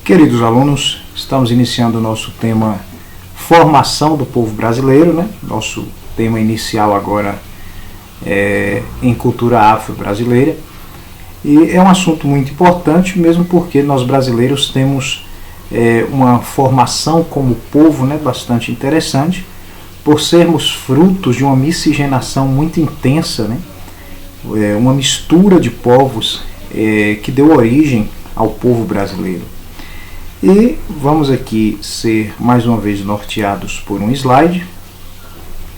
Queridos alunos, estamos iniciando o nosso tema Formação do Povo Brasileiro, né? Nosso tema inicial agora é em cultura afro-brasileira. E é um assunto muito importante, mesmo porque nós brasileiros temos uma formação como povo, né, bastante interessante, por sermos frutos de uma miscigenação muito intensa, né? Uma mistura de povos que deu origem ao povo brasileiro. E vamos aqui ser mais uma vez norteados por um slide,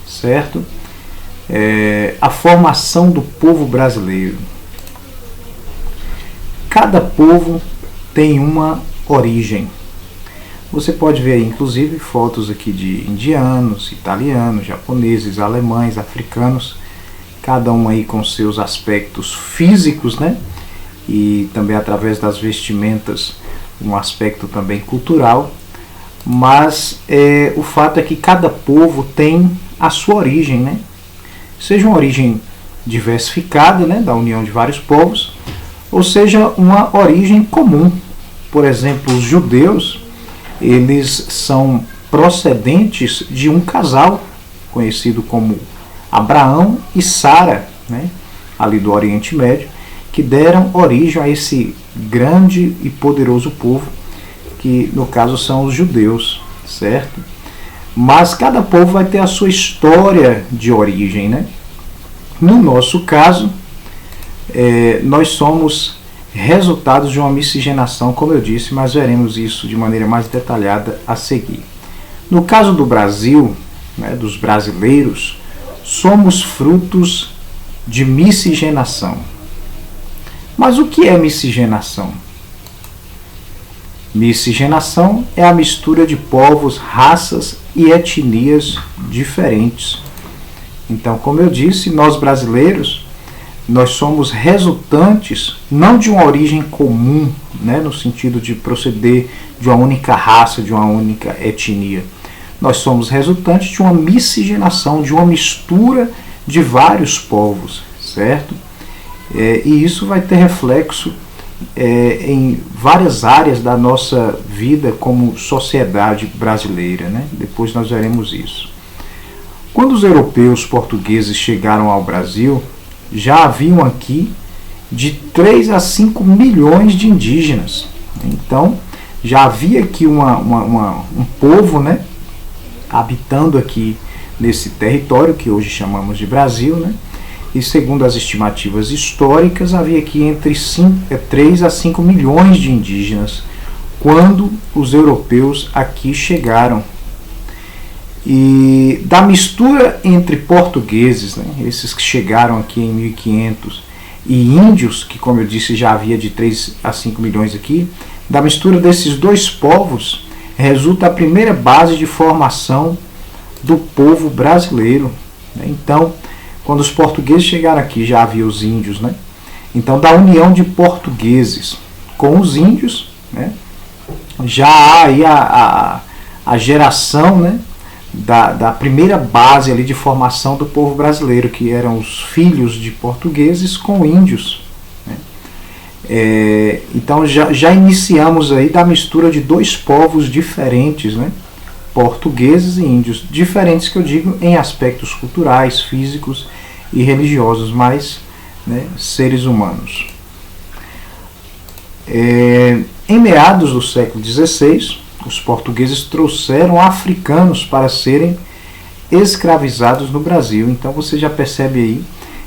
certo? A formação do povo brasileiro. Cada povo tem uma origem. Você pode ver aí, inclusive, fotos aqui de indianos, italianos, japoneses, alemães, africanos, cada um aí com seus aspectos físicos, né? E também através das vestimentas, um aspecto também cultural. Mas o fato é que cada povo tem a sua origem, né? Seja uma origem diversificada, né, da união de vários povos, ou seja, uma origem comum. Por exemplo, os judeus, eles são procedentes de um casal conhecido como Abraão e Sara, né, ali do Oriente Médio, que deram origem a esse grande e poderoso povo, que no caso são os judeus, certo? Mas cada povo vai ter a sua história de origem, né? No nosso caso, nós somos resultados de uma miscigenação, como eu disse, mas veremos isso de maneira mais detalhada a seguir. No caso do Brasil, né, dos brasileiros, somos frutos de miscigenação. Mas o que é miscigenação? Miscigenação é a mistura de povos, raças e etnias diferentes. Então, como eu disse, nós brasileiros, nós somos resultantes não de uma origem comum, né, no sentido de proceder de uma única raça, de uma única etnia. Nós somos resultantes de uma miscigenação, de uma mistura de vários povos, certo? E isso vai ter reflexo em várias áreas da nossa vida como sociedade brasileira, né? Depois nós veremos isso. Quando os europeus portugueses chegaram ao Brasil, já haviam aqui de 3 a 5 milhões de indígenas. Então, já havia aqui um povo, né, habitando aqui nesse território que hoje chamamos de Brasil, né? E segundo as estimativas históricas, havia aqui entre 3 a 5 milhões de indígenas quando os europeus aqui chegaram. E da mistura entre portugueses, né, esses que chegaram aqui em 1500, e índios, que como eu disse já havia de 3 a 5 milhões aqui, da mistura desses dois povos resulta a primeira base de formação do povo brasileiro, né? Então, quando os portugueses chegaram aqui, já havia os índios, né? Então, da união de portugueses com os índios, né, já há aí a geração, né, da primeira base ali de formação do povo brasileiro, que eram os filhos de portugueses com índios, né? Então já iniciamos aí da mistura de dois povos diferentes, né? Portugueses e índios, diferentes que eu digo em aspectos culturais, físicos e religiosos, mas, né, seres humanos. Em meados do século XVI, os portugueses trouxeram africanos para serem escravizados no Brasil. Então você já percebe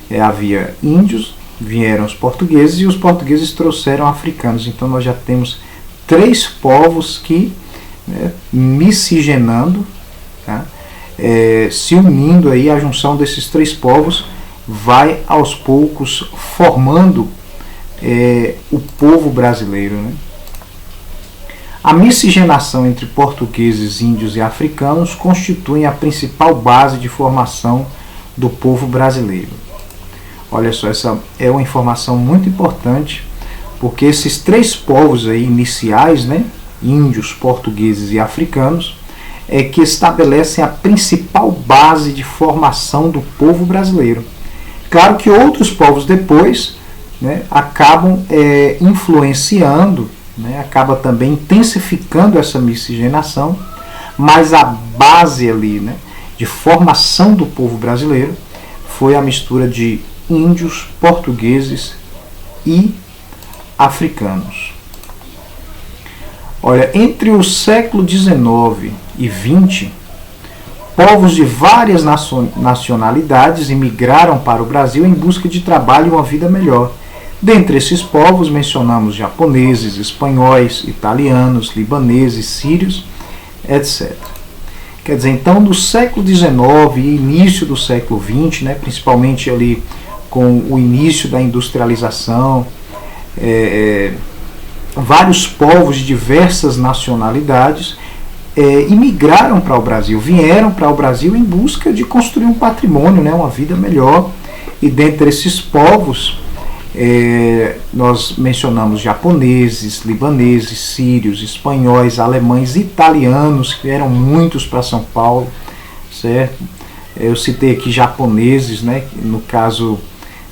aí, havia índios, vieram os portugueses e os portugueses trouxeram africanos. Então nós já temos 3 povos que, né, miscigenando, tá? Se unindo aí, a junção desses 3 povos vai aos poucos formando o povo brasileiro, né? A miscigenação entre portugueses, índios e africanos constitui a principal base de formação do povo brasileiro. Olha só, essa é uma informação muito importante, porque esses 3 povos aí iniciais, né, índios, portugueses e africanos, que estabelecem a principal base de formação do povo brasileiro. Claro que outros povos depois, né, acabam influenciando né, acaba também intensificando essa miscigenação, mas a base ali, né, de formação do povo brasileiro foi a mistura de índios, portugueses e africanos. Olha, entre o século XIX e XX, povos de várias nacionalidades imigraram para o Brasil em busca de trabalho e uma vida melhor. Dentre esses povos mencionamos japoneses, espanhóis, italianos, libaneses, sírios, etc. Quer dizer, então, do século XIX e início do século XX, né, principalmente ali com o início da industrialização, vários povos de diversas nacionalidades imigraram para o Brasil, vieram para o Brasil em busca de construir um patrimônio, né, uma vida melhor. E dentre esses povos, nós mencionamos japoneses, libaneses, sírios, espanhóis, alemães, italianos, que vieram muitos para São Paulo, certo? Eu citei aqui japoneses, né? No caso,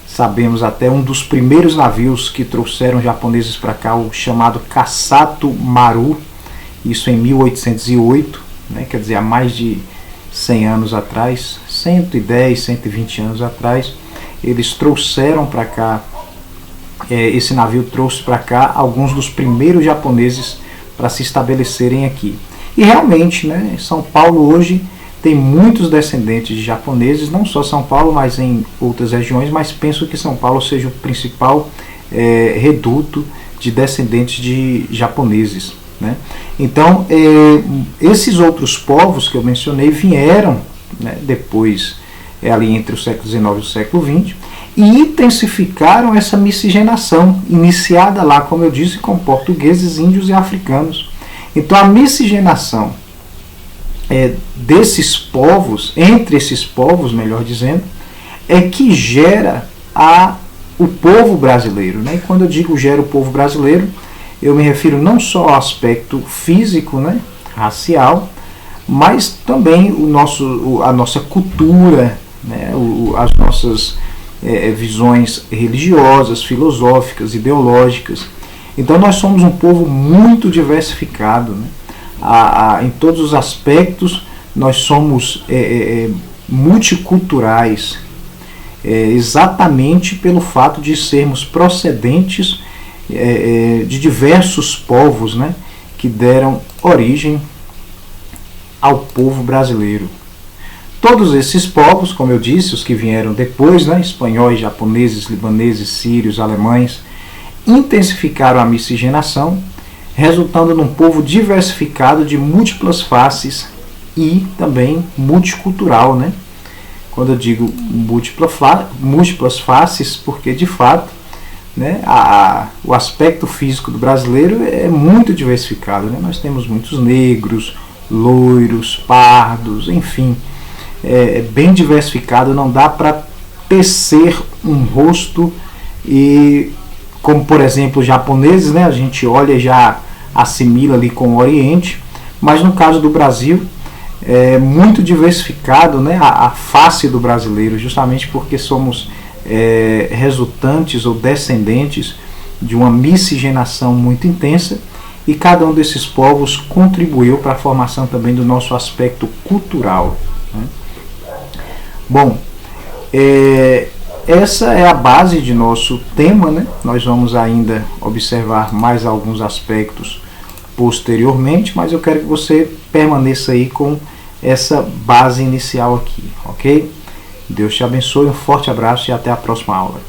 sabemos até um dos primeiros navios que trouxeram japoneses para cá, o chamado Kasato Maru, isso em 1808, né? Quer dizer, há mais de 100 anos atrás, 110, 120 anos atrás, eles trouxeram para cá, esse navio trouxe para cá alguns dos primeiros japoneses para se estabelecerem aqui. E realmente, né, São Paulo hoje tem muitos descendentes de japoneses, não só São Paulo, mas em outras regiões, mas penso que São Paulo seja o principal reduto de descendentes de japoneses, né? Então, esses outros povos que eu mencionei vieram, né, depois, ali entre o século XIX e o século XX, e intensificaram essa miscigenação, iniciada lá, como eu disse, com portugueses, índios e africanos. Então, a miscigenação desses povos, entre esses povos, melhor dizendo, é que gera o povo brasileiro, né? E quando eu digo gera o povo brasileiro, eu me refiro não só ao aspecto físico, né, racial, mas também a nossa cultura, né, as nossas visões religiosas, filosóficas, ideológicas. Então nós somos um povo muito diversificado, né? Em todos os aspectos nós somos multiculturais, exatamente pelo fato de sermos procedentes de diversos povos, né, que deram origem ao povo brasileiro. Todos esses povos, como eu disse, os que vieram depois, né, espanhóis, japoneses, libaneses, sírios, alemães, intensificaram a miscigenação, resultando num povo diversificado de múltiplas faces e também multicultural, né? Quando eu digo múltiplas faces, porque de fato, né, o aspecto físico do brasileiro é muito diversificado, né? Nós temos muitos negros, loiros, pardos, enfim, bem diversificado, não dá para tecer um rosto, e como por exemplo os japoneses, né, a gente olha e já assimila ali com o Oriente, mas no caso do Brasil é muito diversificado, né, a face do brasileiro, justamente porque somos resultantes ou descendentes de uma miscigenação muito intensa, e cada um desses povos contribuiu para a formação também do nosso aspecto cultural, né? Bom, essa é a base de nosso tema, né? Nós vamos ainda observar mais alguns aspectos posteriormente, mas eu quero que você permaneça aí com essa base inicial aqui, ok? Deus te abençoe, um forte abraço e até a próxima aula.